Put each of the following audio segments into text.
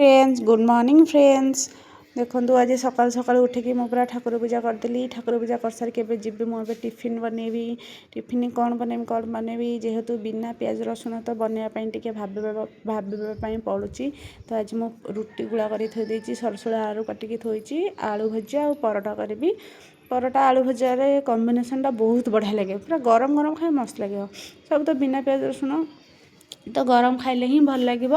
Friends good morning friends देखो आज सकाल सकाल उठिकी मु पूरा ठाकुर पूजा करदेली ठाकुर पूजा कर सारिक जी मुझे टिफिन बनैबी टिफिन कौन बनैबी जेहेतु बिना प्याज रसुण तो बनवाई भावाई पड़ुची तो आज मु रुटी गुड़ा कर थोड़ी सरसोड़ा आलू काटिकी थोड़ी आलू भजा और परोटा करी परोटा आलू भजार कॉम्बिनेशन बहुत बढ़िया लगे पूरा गरम गरम खाए मस्त लगे सब तो बिना प्याज रसुण तो गरम खाइले ही भल लगे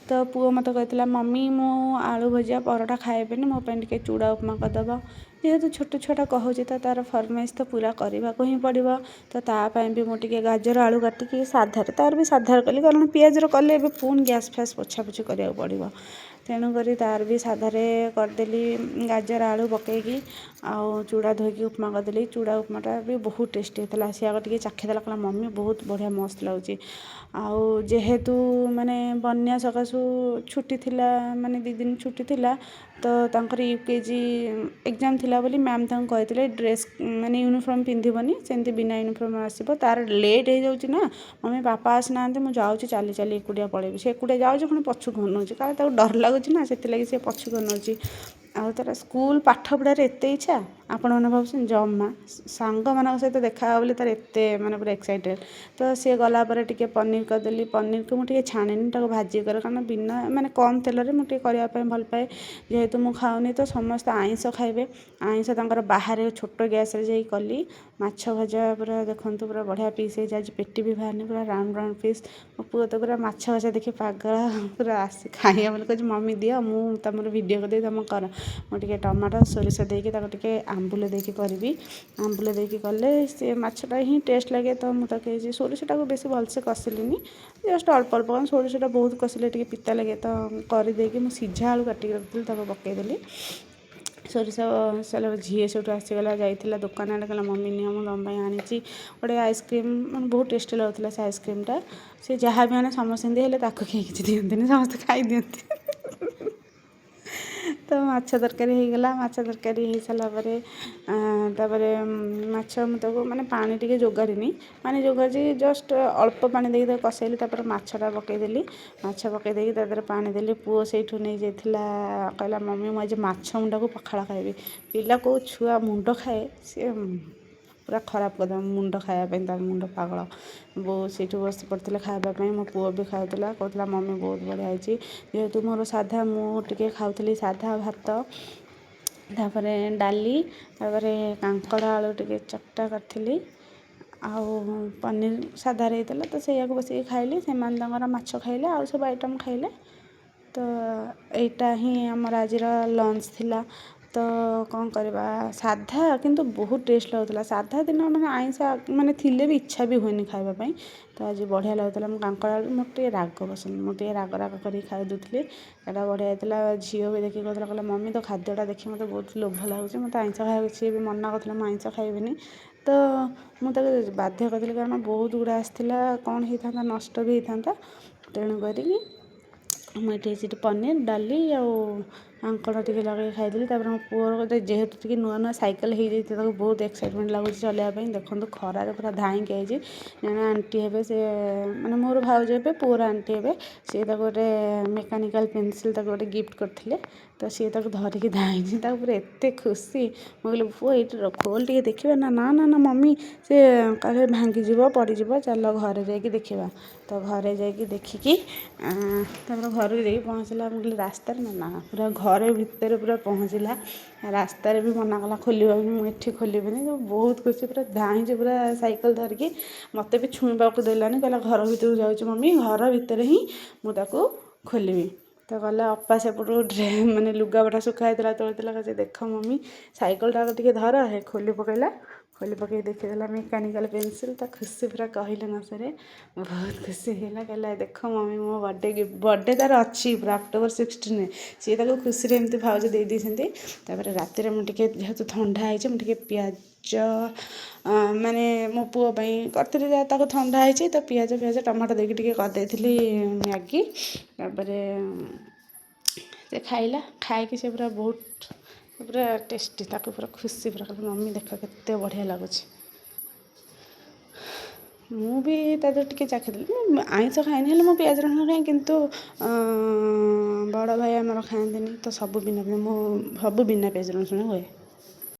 तो पुओ मत कहला मम्मी मो आलू भजा परोटा खाएबेनी मो टे चूड़ा उपमा करदेव जेहेतु छोट छुआटा कहूँ तो तार फरमाइश तो पूरा करने को ही पड़ो तो तापाई भी मुझे गाजर आलू काटिकी साधार तार भी साधार कली कारण पिजर कले पुणी गैस फैस पोछापोछि करा पड़ो तेणुक तार भी साधारे करदेली गाजर आलू पकईकी आउ चूड़ा धोईकी उपमा करदेली चूड़ा उपमाटा भी बहुत टेस्टी होता सी आगे टे चाखीदेला कहला मम्मी बहुत बढ़िया मस्त लगुच आउ जेहेतु माने बन्या सकाशु छुट्टी थिला माने 2 दिन छुट्टी थिला तो तांकर यूकेजी एग्जाम थिला बोली मैम तांको कहते ड्रेस माने यूनिफॉर्म पिंधिबनी सेमती बिना यूनिफॉर्म आसब तार लेट हो जाउची ना मम्मी पापा आसना मैं जाऊँगी चली चली एकुटिया पड़ेबी से एकुटिया जाऊँगी पुणी पछुक अनौची कारण डर लगुच ना से से पछुक अनौची आउ तार स्कूल पाठ पढ़ार एत इच्छा आपण मैंने भाव जमा सांग मान सहित देखा बोली तार एत माने पूरा एक्साइटेड तो सी गलापर टे पनीर करदेली पनीर को मुझे छाणेनी भाजी करे कारण बिना माने कम तेल मुझे करने भल पाए जेहेतु मुझे खाऊनी तो समस्त आइंस खाइबे आइंस तांकर बाहर छोट गैस रे कली माछ भजा पूरा देखु पूरा बढ़िया पीस हो पेटी भी बाहरनी पूरा राउंड राउंड पीस मो पुओ तो पूरा माछ भजा देखी पागल पूरा आसी खाइए बोले कह मम्मी दियो मुझे तुम वीडियो कर तुम कर मुझे टमाटो सोरिष देके आंबुल देकी करी आंबुल देकी कले सी माछटा ही टेस्ट लगे तो मुझे सोरिषटा को बेसी भलसे कषिलीनी जस्ट अल्प अल्प सोरिषटा बहुत कषिले टे पिता लगे तो करदेकी मुझे सिझा आलू काटिकी रखी पकईदेली सोरिष सारे झीए से आसीगला जाइला दुकान आड़े कहला मम्मी नियो मु तुम आनी गोटे आइसक्रीम मैंने बहुत टेस्टी लगुला से आइसक्रीमटा सी जहाँ भी आने समस्त दिए किसी दिखती समस्त खाई दिखती तो माछ तरकारी हो गला माछ तरकारी हो सारापर माछ मुझे माने पानी टी जोगारिनी पानी जोगारी जस्ट अल्प पानी देकी कषैली माछटा पकईदेली माछ पकईदेकी तादर पानी देली पुओ से नहीं जाइला कहला मम्मी मुझे माछ मुंडा को पखाड़ खाइबी पिला को छुआ मुंड खाए सी पूरा खराब कर मुंड खायापी मुंड पागल बो से बस पड़ते खावाई मो पुओ भी खाऊला कहला मम्मी बहुत बढ़िया होती जेहेतु मोर साधा मुझे खाऊली साधा भात तापर डाली तापर कांकड़ आलू टे चकटा करी आउ पनीर साधार होता तो से बस खाइली से माछ खाइले आउ सब आइटम खाइले तो यहीटा ही आमर आज लंच थिला तो कौन करवा साधा किंतु बहुत टेस्ट लगुला साधा दिन मैंने आइंस माने थिले भी इच्छा भी हुए खावाई तो आज बढ़िया लगुला मुझे कांकड़ आलू मोटे राग पसंद मुझे राग राग कर खाई दूसरी एटा बढ़िया होता झील भी देखिए कहला मम्मी तो खाद्यटा देखिए मतलब बहुत लोभ लगुच मत आइंस खाया सी भी मना कर आइंस खाइबी तो मुझे बाध्य करी कारण बहुत गुड़ा आसाला कौन होता नष्ट भी होता तेणुक मुझे पनीर डाली आंकड़ टे लगे खाईदेली मो पुओर जेहेतु टी नुआ नुआ सैकेल हो जाए बहुत एक्साइटमेंट लगुच चलवाई देखो खरार पूरा धाईक आई जन आंटी हे से मैंने मोर भाउज हे पुओर आंटी हे सी गोटे मेकानिकल पेनसिल गोटे गिफ्ट करते तो सी धरिकी धाई पूरा एत खुशी मुझे पुओ ये खोल टे देखा ना ना ना ना मम्मी से कहे भांगीज पड़ज चल घरे जाकि देखा तो घरे जाकि देखिकी घर जाकि पहुँचला मुझे रास्ता ना पूरा घर भितर पूरा पहुँचला रास्तार भी मना कला खोलिया मुझे खोलबनी तो बहुत खुशी पूरा धाई पूरा साइकेल धरिकी मत भी छुईबा देलानी कहला घर भितर जाऊँ मम्मी घर भितर ही मुझे खोलि तो गला अपा सेपटू माने लुगापटा सुखा होता तोड़ता कहते देख मम्मी सैकेलटा टे धर हे खोली पकईला खोली पकई देखीदेला मेकानिकल पेनसिल तो खुशी पूरा कहले न सर बहुत खुशी है कहला देख मम्मी मो बर्थडे तार अच्छी पूरा अक्टोबर 16 सी खुशी एमती भाज दे देते रातिर मुझे जेहेतु ठंडा है मुझे पिज माने मो पुओ करी ठंडा है तो पिज फिज टमाटो देकी टे करदे मैगी से खाइला खाई से पूरा बहुत पूरा टेस्टी पूरा खुशी पूरा मम्मी देख केते बढ़िया लगुच ମୁଁ ବି ତା ଦେହରେ ଟିକେ ଚାଖିଦେଲି। ମୁଁ ଆଇଁଷ ଖାଏନି, ହେଲେ ମୁଁ ପିଆଜ ରସୁଣ ଖାଏ, କିନ୍ତୁ ବଡ଼ ଭାଇ ଆମର ଖାଆନ୍ତିନି ତ ସବୁ ବିନା ମୁଁ ସବୁ ବିନା ପିଆଜ ରସୁଣ ହୁଏ।